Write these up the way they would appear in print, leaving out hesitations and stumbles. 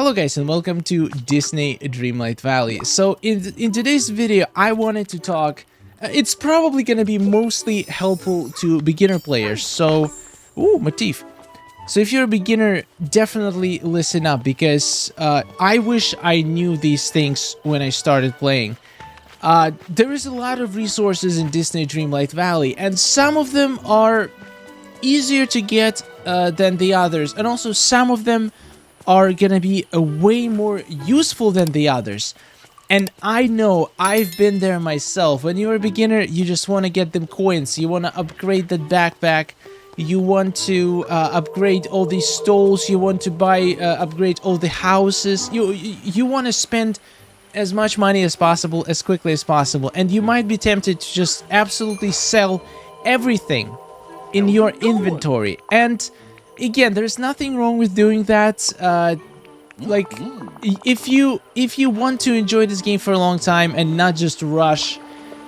Hello guys and welcome to Disney Dreamlight Valley. So in today's video I wanted to talk, it's probably going to be mostly helpful to beginner players. So, ooh, my teeth. So if you're a beginner, definitely listen up because I wish I knew these things when I started playing. There is a lot of resources in Disney Dreamlight Valley and some of them are easier to get than the others, and also some of them are gonna be way more useful than the others. And I know, I've been there myself. When you're a beginner, you just want to get them coins, you want to upgrade that backpack, you want to upgrade all these stalls, you want to buy upgrade all the houses, you want to spend as much money as possible as quickly as possible, and you might be tempted to just absolutely sell everything in your inventory. And again, there's nothing wrong with doing that. Like, if you want to enjoy this game for a long time and not just rush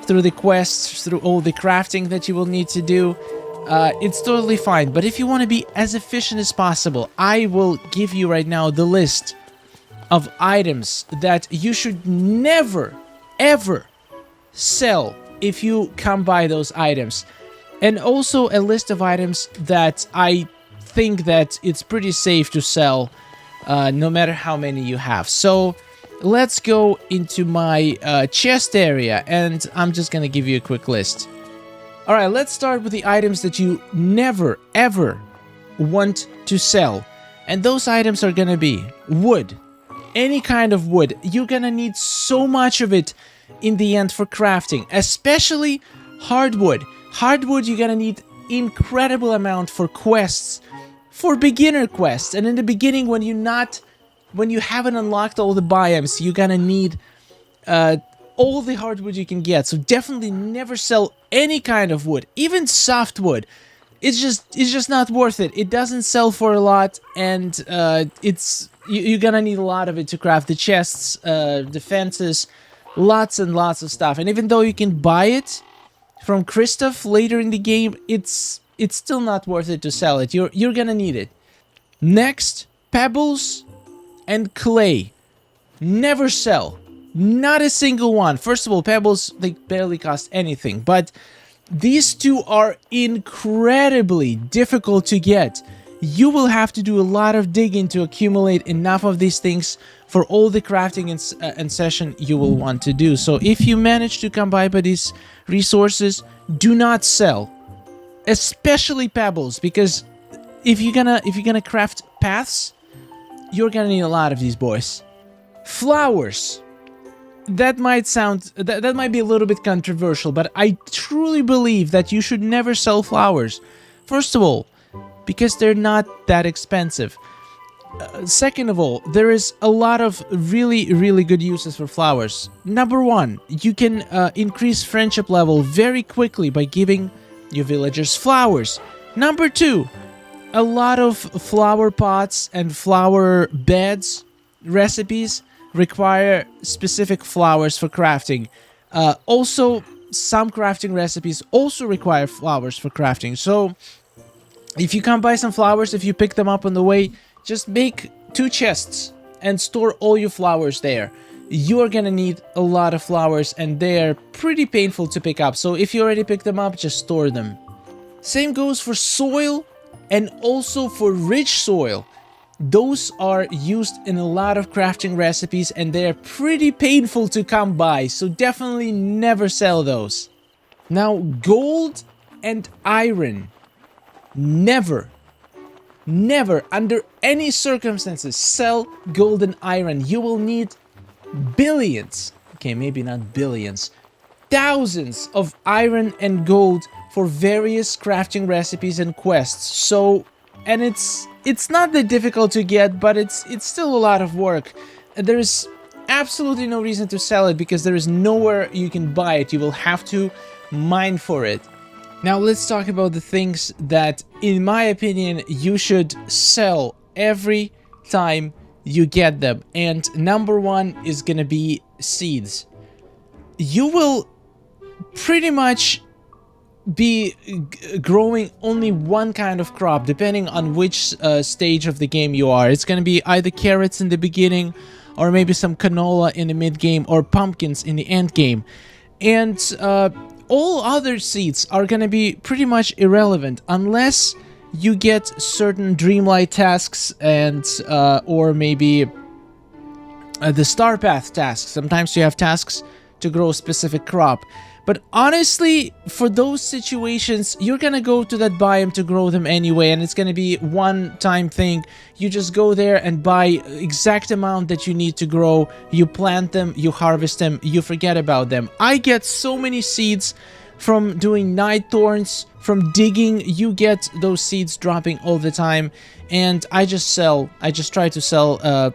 through the quests, through all the crafting that you will need to do, it's totally fine. But if you want to be as efficient as possible, I will give you right now the list of items that you should never, ever sell if you come by those items. And also a list of items that I think that it's pretty safe to sell, no matter how many you have. So let's go into my chest area, and I'm just gonna give you a quick list. All right, let's start with the items that you never ever want to sell, and those items are gonna be wood. Any kind of wood. You're gonna need so much of it in the end for crafting, especially hardwood. Hardwood, you're gonna need incredible amount for quests, for beginner quests. And in the beginning, when you haven't unlocked all the biomes, you're gonna need all the hardwood you can get. So definitely never sell any kind of wood, even softwood. It's just not worth it. It doesn't sell for a lot, and you're gonna need a lot of it to craft the chests, defenses, lots and lots of stuff. And even though you can buy it from Kristoff later in the game, it's still not worth it to sell it. You're gonna need it. Next, pebbles and clay. Never sell. Not a single one. First of all, pebbles, they barely cost anything, but these two are incredibly difficult to get. You will have to do a lot of digging to accumulate enough of these things for all the crafting and session you will want to do. So if you manage to come by these resources, do not sell, especially pebbles, because if you're gonna craft paths, you're gonna need a lot of these boys. Flowers. That might be a little bit controversial, but I truly believe that you should never sell flowers. First of all, because they're not that expensive. Second of all, there is a lot of really good uses for flowers. Number one, you can increase friendship level very quickly by giving your villagers flowers. Number two, a lot of flower pots and flower beds recipes require specific flowers for crafting. Also, some crafting recipes also require flowers for crafting. So if you come by some flowers, if you pick them up on the way, just make 2 chests and store all your flowers there. You're gonna need a lot of flowers, and they're pretty painful to pick up. So if you already picked them up, just store them. Same goes for soil and also for rich soil. Those are used in a lot of crafting recipes, and they're pretty painful to come by. So definitely never sell those. Now, gold and iron. Never under any circumstances sell gold and iron. You will need billions, okay, maybe not billions, thousands of iron and gold for various crafting recipes and quests. So, and it's not that difficult to get, but it's still a lot of work. There is absolutely no reason to sell it because there is nowhere you can buy it. You will have to mine for it. Now let's talk about the things that, in my opinion, you should sell every time you get them. And number one is gonna be seeds. You will pretty much be growing only one kind of crop depending on which stage of the game you are. It's going to be either carrots in the beginning, or maybe some canola in the mid game, or pumpkins in the end game. And all other seeds are going to be pretty much irrelevant unless you get certain Dreamlight tasks and or maybe the Star Path tasks. Sometimes you have tasks to grow a specific crop. But honestly, for those situations, you're gonna go to that biome to grow them anyway, and it's gonna be one-time thing. You just go there and buy exact amount that you need to grow, you plant them, you harvest them, you forget about them. I get so many seeds from doing night thorns, from digging. You get those seeds dropping all the time, and I just try to sell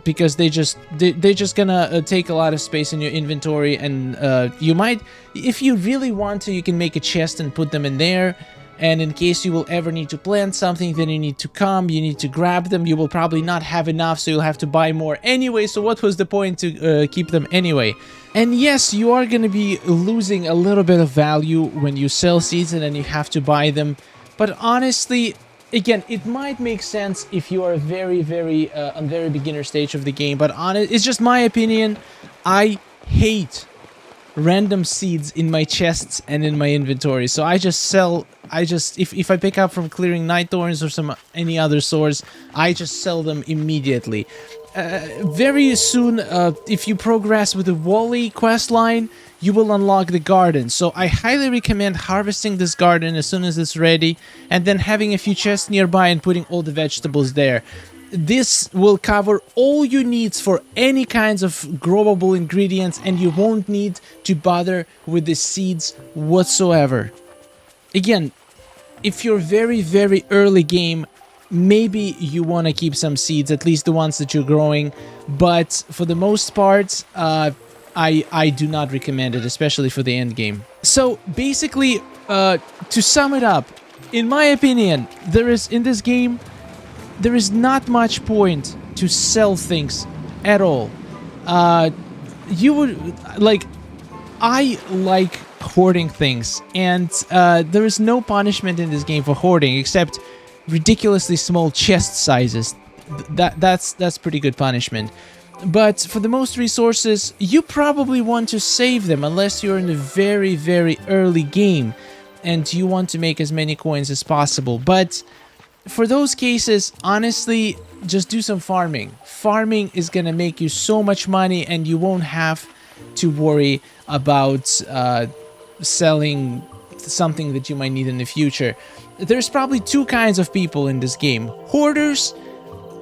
because they're just gonna take a lot of space in your inventory, and you might, if you really want to, you can make a chest and put them in there, and in case you will ever need to plant something, then you need to grab them. You will probably not have enough, so you'll have to buy more anyway, so what was the point to keep them anyway? And yes, you are gonna be losing a little bit of value when you sell seeds and then you have to buy them, but honestly, again, it might make sense if you are very on very beginner stage of the game, but it's just my opinion. I hate random seeds in my chests and in my inventory, so I just sell. If I pick up from clearing night thorns or any other source, I just sell them immediately. Very soon, if you progress with the Wally quest line, you will unlock the garden. So I highly recommend harvesting this garden as soon as it's ready, and then having a few chests nearby and putting all the vegetables there. This will cover all your needs for any kinds of growable ingredients, and you won't need to bother with the seeds whatsoever. Again, if you're very early game, maybe you want to keep some seeds, at least the ones that you're growing, but for the most part, I do not recommend it, especially for the end game. So basically, to sum it up, in my opinion, in this game, there is not much point to sell things at all. You would like, I like hoarding things, and there is no punishment in this game for hoarding except ridiculously small chest sizes. That's pretty good punishment. But for the most resources, you probably want to save them unless you're in a very early game and you want to make as many coins as possible. But for those cases, honestly, just do some farming. Farming is gonna make you so much money, and you won't have to worry about selling something that you might need in the future. There's probably two kinds of people in this game. Hoarders,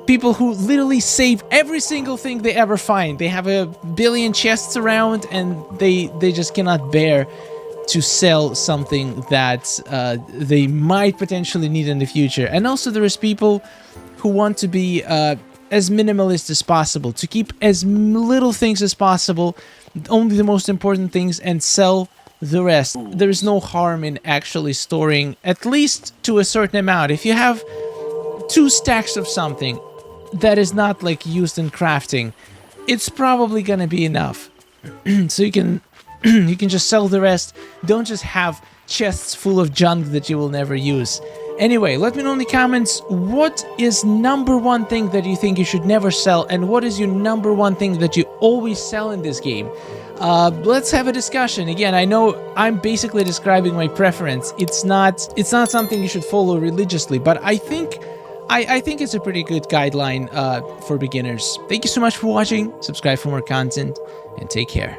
people who literally save every single thing they ever find. They have a billion chests around, and they just cannot bear to sell something that they might potentially need in the future. And also there is people who want to be as minimalist as possible, to keep as little things as possible, only the most important things, and sell the rest. There is no harm in actually storing at least to a certain amount. If you have 2 stacks of something that is not like used in crafting, it's probably gonna be enough. So you can you can just sell the rest. Don't just have chests full of junk that you will never use. Anyway, let me know in the comments, what is #1 thing that you think you should never sell, and what is your #1 thing that you always sell in this game? Let's have a discussion. Again, I know I'm basically describing my preference. It's not something you should follow religiously, but I think it's a pretty good guideline for beginners. Thank you so much for watching. Subscribe for more content, and take care.